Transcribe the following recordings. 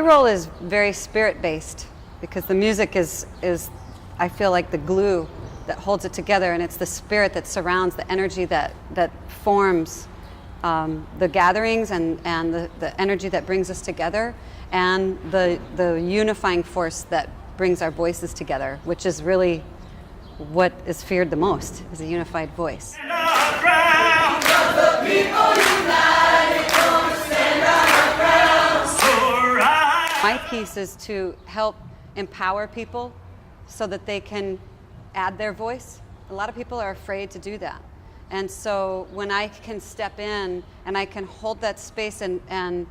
role is very spirit-based because the music is I feel like the glue that holds it together, and it's the spirit that surrounds the energy that forms the gatherings and the energy that brings us together, and the unifying force that brings our voices together, which is really what is feared the most, is a unified voice. My piece is to help empower people so that they can add their voice. A lot of people are afraid to do that. And so when I can step in and I can hold that space and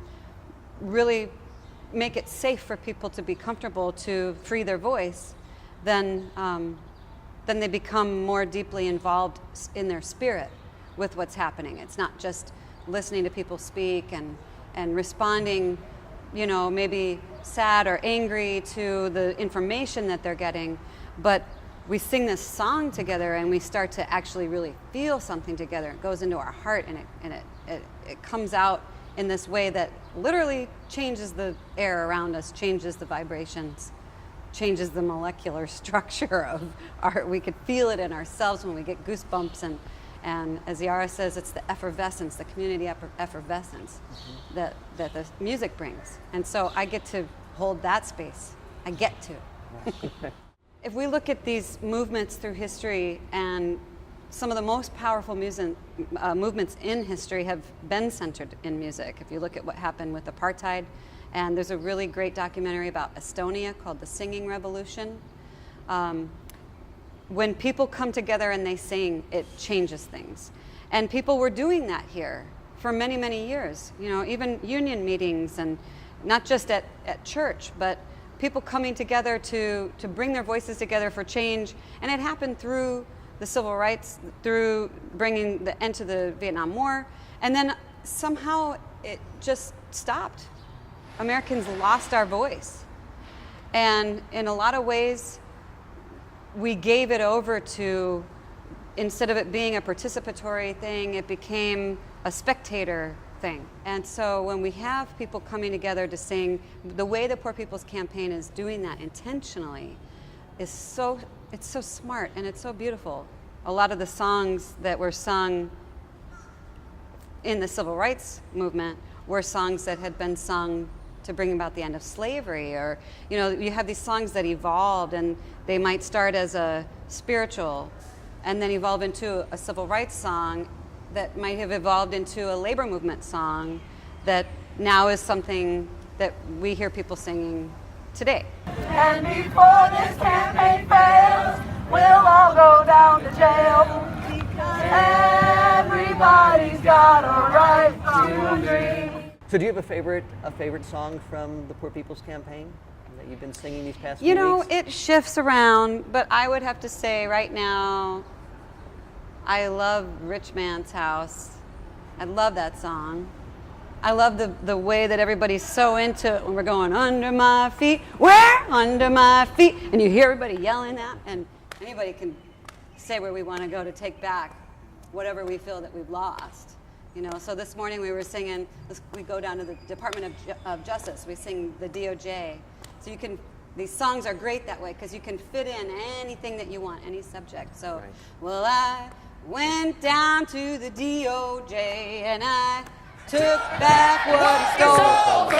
really make it safe for people to be comfortable to free their voice, then they become more deeply involved in their spirit with what's happening. It's not just listening to people speak and responding, you know, maybe sad or angry to the information that they're getting, but we sing this song together and we start to actually really feel something together. It goes into our heart and it comes out in this way that literally changes the air around us, changes the vibrations, changes the molecular structure of our, we could feel it in ourselves when we get goosebumps, and as Yara says, it's the effervescence, the community effervescence that the music brings. And so I get to hold that space. I get to. If we look at these movements through history, and some of the most powerful movements in history have been centered in music. If you look at what happened with apartheid, and there's a really great documentary about Estonia called The Singing Revolution. When people come together and they sing, it changes things. And people were doing that here for many, many years. You know, even union meetings, and not just at church, but people coming together to bring their voices together for change. And it happened through the civil rights, through bringing the end to the Vietnam War. And then somehow it just stopped. Americans lost our voice. And in a lot of ways, we gave it over to, instead of it being a participatory thing, it became a spectator thing. And so when we have people coming together to sing, the way the Poor People's Campaign is doing that intentionally is so, it's so smart and it's so beautiful. A lot of the songs that were sung in the civil rights movement were songs that had been sung to bring about the end of slavery, or, you know, you have these songs that evolved, and they might start as a spiritual and then evolve into a civil rights song that might have evolved into a labor movement song that now is something that we hear people singing today. And before this campaign fails, we'll all go down to jail. Everybody's got a right to dream. So do you have a favorite song from the Poor People's Campaign that you've been singing these past few You know, weeks? it shifts around, but I would have to say right now, I love Rich Man's House. I love that song. I love the way that everybody's so into it when we're going under my feet, where? Under my feet. And you hear everybody yelling that, and anybody can say where we want to go to take back whatever we feel that we've lost. You know, so this morning we were singing, we go down to the Department of Justice, we sing the DOJ. So you can, these songs are great that way because you can fit in anything that you want, any subject. So, right. Well, I went down to the DOJ and I took back what he stole.